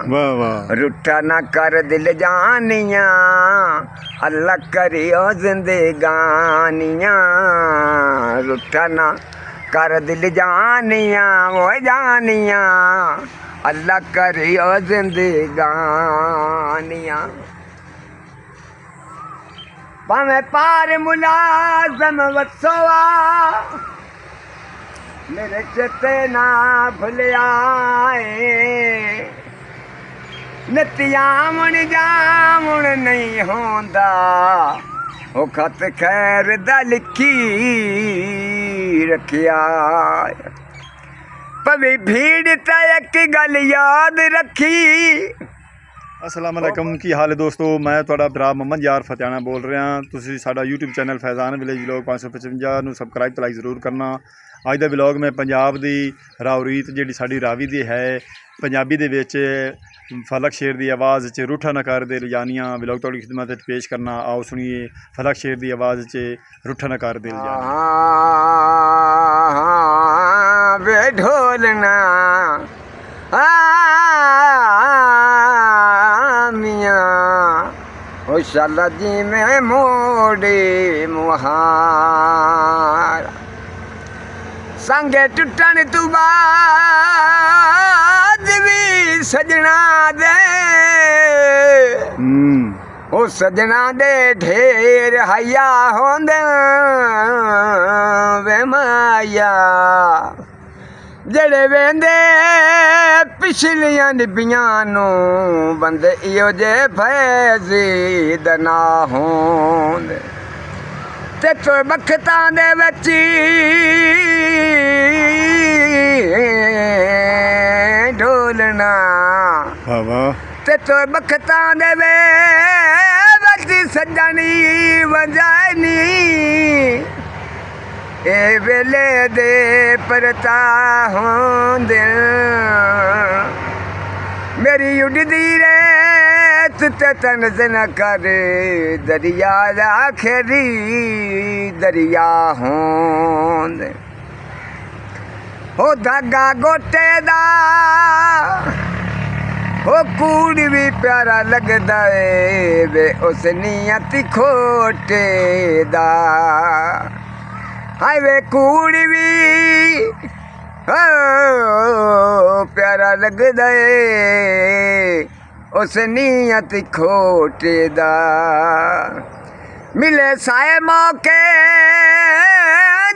वाह वाह। रूठा ना कर दिल जानिया अल्लाह करियो जिंदगानिया। रूठा ना कर दिल जानिया वो जानिया अल्लाह करियो जिंदगानिया। भावें पार मुलाजम वसवा मेरे चेते ना भुलियाए। नतियामण जामण नहीं होंदा ओ खत खैर दा लिखी रखिया। पवी भीड़ ते एक गल याद रखी। अस्सलाम वालेकुम, की हाल है दोस्तों। मैं तुहाडा भरा मोहम्मद यार फतेहाना बोल रहा। तुसीं साडा YouTube channel Faizan village vlog 555 ਨੂੰ सबसक्राइब ਤੇ ਲਾਈਕ ਜ਼ਰੂਰ ਕਰਨਾ। ਅੱਜ ਦਾ ਵਲੌਗ ਮੈਂ ਪੰਜਾਬ ਦੀ ਰਾਵਰੀਤ ਜਿਹੜੀ ਸਾਡੀ ਰਾਵੀ ਦੀ ਹੈ ਪੰਜਾਬੀ ਦੇ ਵਿੱਚ ਫਲਕ ਸ਼ੇਰ ਦੀ ਆਵਾਜ਼ 'ਚ ਰੂਠਾ ਨਾ ਕਰ ਦੇ ਲਿਜਾਨੀਆਂ ਵਲੌਗ ਤੁਹਾਡੀ ਖਿਦਮਤ ਵਿੱਚ ਪੇਸ਼ ਕਰਨਾ। ਆਓ ਸੁਣੀਏ ਫਲਕ ਸ਼ੇਰ ਦੀ ਆਵਾਜ਼ 'ਚ ਰੂਠਾ ਨਾ ਕਰ ਦੇ ਲਿਜਾਨੀਆਂ। ਵੇ ਢੋਲਣਾ ओ शाला जी में मोड़े मुहार संगे टुटन तू बाद भी सजना दे। ओ सजना दे ढेर हया होंदे वे माया। जड़े वेंदे पिछलियां निबियां नू बंदे इहो जे फैज़ ना होंदे। ते तो बखतां दे विच ढोलना ते तो बखतां दे विच सजनी वंजानी। ए वेले दे परता होंदे मेरी उड़दी रेत ते तनज़ न कर दरिया आखिरी दरिया होंदे। ओ धागा गोटे दा ओ कूड़ भी प्यारा लगदा है वे उस नियत खोटे दा। हाय वे कूड़ भी प्यारा लगदा है उस नियत खोटे दा। मिले साए मौके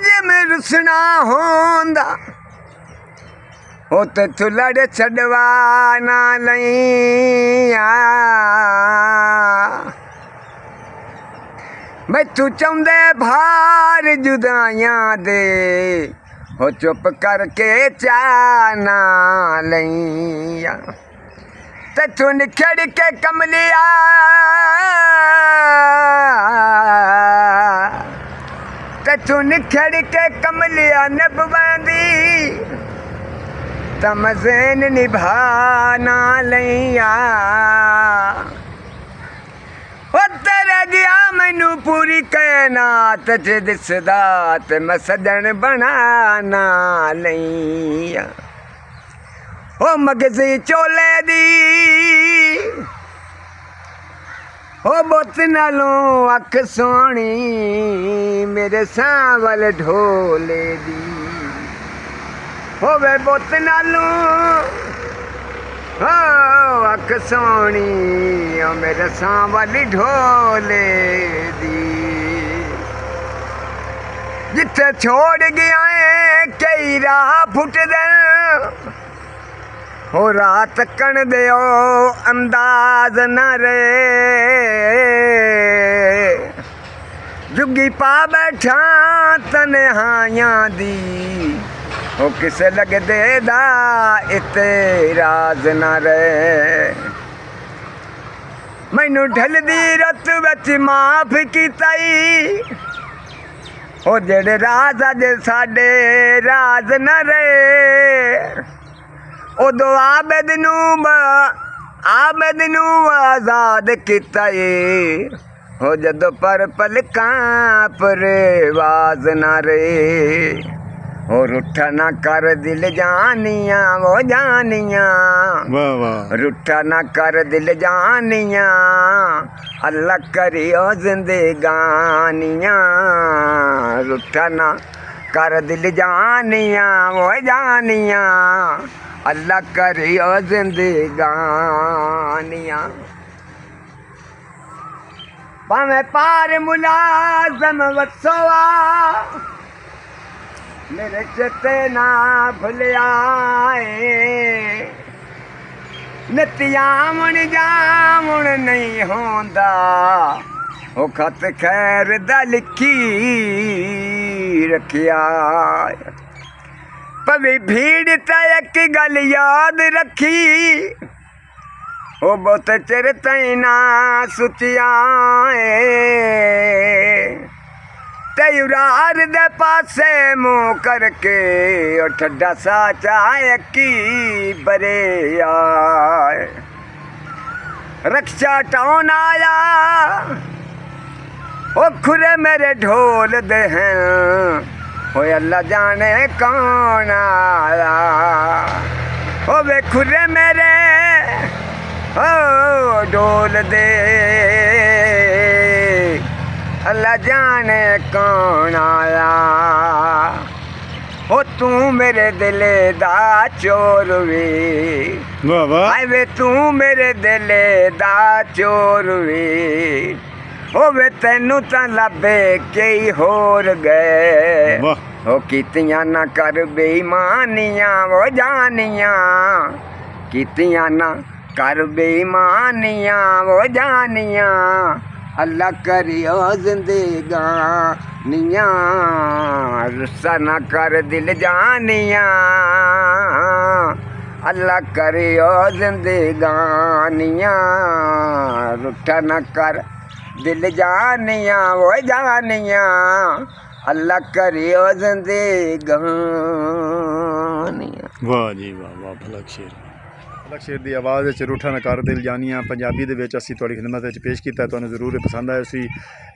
जिमें रुसना होंदा ओ ते तू लड़ छड़वा ना लईया। मैं तू चाहुंदे भार जुदाइयां दे हो चुप करके चाना लईया। ते तू निखड़ के कमलिया ते तू निखड़ के कमलिया नभवांदी तमज़ेन निभाना लईया। ओ तेरे गया मैनू पूरी कायनात च दिसदा ते मैं सजन बनाना लईया। ओ मगज़ी चोले दी ओ बुत नालों अख सोहनी मेरे सांवल ढोले दी। ओ वे बुत नालों अख सोहनी मेरे सांवल ढोले दी। जिथे छोड़ गया है कई राह फुट दे हो रात कण दे अंदाज न रहे। जुगी पा बैठा तन्हाइयां दी ओ किसे लगदे दा इतराज न रहे। मैनू ढलदी रत विच माफ कीताई ओ जेड़े राज अज साडे राज न रहे। उदो आबद नू आजाद किता हो जदों पर पलकां पर आवाज न रहे। हो रुठा ना कर दिल जानिया वो जानिया वाह वाह रुठा ना कर दिल जानिया अल्लाह करियो जिंदगानिया रुठा ना कर दिल जानिया वो जानिया अल्लाह करियो जिंदगानिया भाਵੇਂ पार मुलाजम वसोआ मेरे चेते ना भुलियाए नतियामण जामण नहीं होंदा ओ खत खैर दा लिखी रखिया पवी भीड़ ते एक गल याद रखी ओ बहुत चिर तई ना सुतिया ते उरार दे पासे मुँह करके ओ ठड्डा सा चाहे की बरे आए रक्षा टाउन आया ओ खुरे मेरे ढोल दे हैं ओ अल्लाह जाने कौन आया ओ वे खुरे मेरे ओ ढोल दे अल्लाह जाने कौन आया ओ तू मेरे दिल दा चोर वे वाह वाह आए वे तू मेरे दिल दा चोर वे ओ वे तेनू तां लभे कई होर गए वाह ओ कीतियां ना कर बेईमानियां वो जानियां कीतियां ना कर बेईमानियां वो जानियां अल्लाह करियो जिंदगानियां रुस्सा ना कर दिल जानियां अल्लाह करियो जिंदगानियां रुठा ना कर दिल जानियां वो जानियां अल्लाह करियो जिंदगानियां ਵਾਹ ਜੀ ਵਾਹ ਵਾਹ ਭਲਕ ਸ਼ੇਰ ਦੀ ਆਵਾਜ਼ ਵਿੱਚ ਰੂਠਾ ਨਾ ਕਰ ਦਿਲ ਜਾਨੀਆਂ ਪੰਜਾਬੀ ਦੇ ਵਿੱਚ ਅਸੀਂ ਤੁਹਾਡੀ ਖਿਦਮਤ ਵਿੱਚ ਪੇਸ਼ ਕੀਤਾ ਤੁਹਾਨੂੰ ਜ਼ਰੂਰ ਇਹ ਪਸੰਦ ਆਇਆ ਸੀ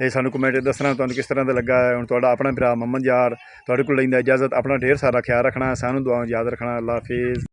ਇਹ ਸਾਨੂੰ ਕਮੈਂਟ ਦੱਸਣਾ ਤੁਹਾਨੂੰ ਕਿਸ ਤਰ੍ਹਾਂ ਦਾ ਲੱਗਾ ਹੈ ਹੁਣ ਤੁਹਾਡਾ ਆਪਣਾ ਭਰਾ ਮੁਹੰਮਦ ਯਾਰ ਤੁਹਾਡੇ ਕੋਲ ਲੈਂਦਾ ਇਜਾਜ਼ਤ ਆਪਣਾ ਢੇਰ ਸਾਰਾ ਖਿਆਲ ਰੱਖਣਾ ਸਾਨੂੰ ਦੁਆਵਾਂ ਯਾਦ ਰੱਖਣਾ ਅੱਲਾ ਹਾਫਿਜ਼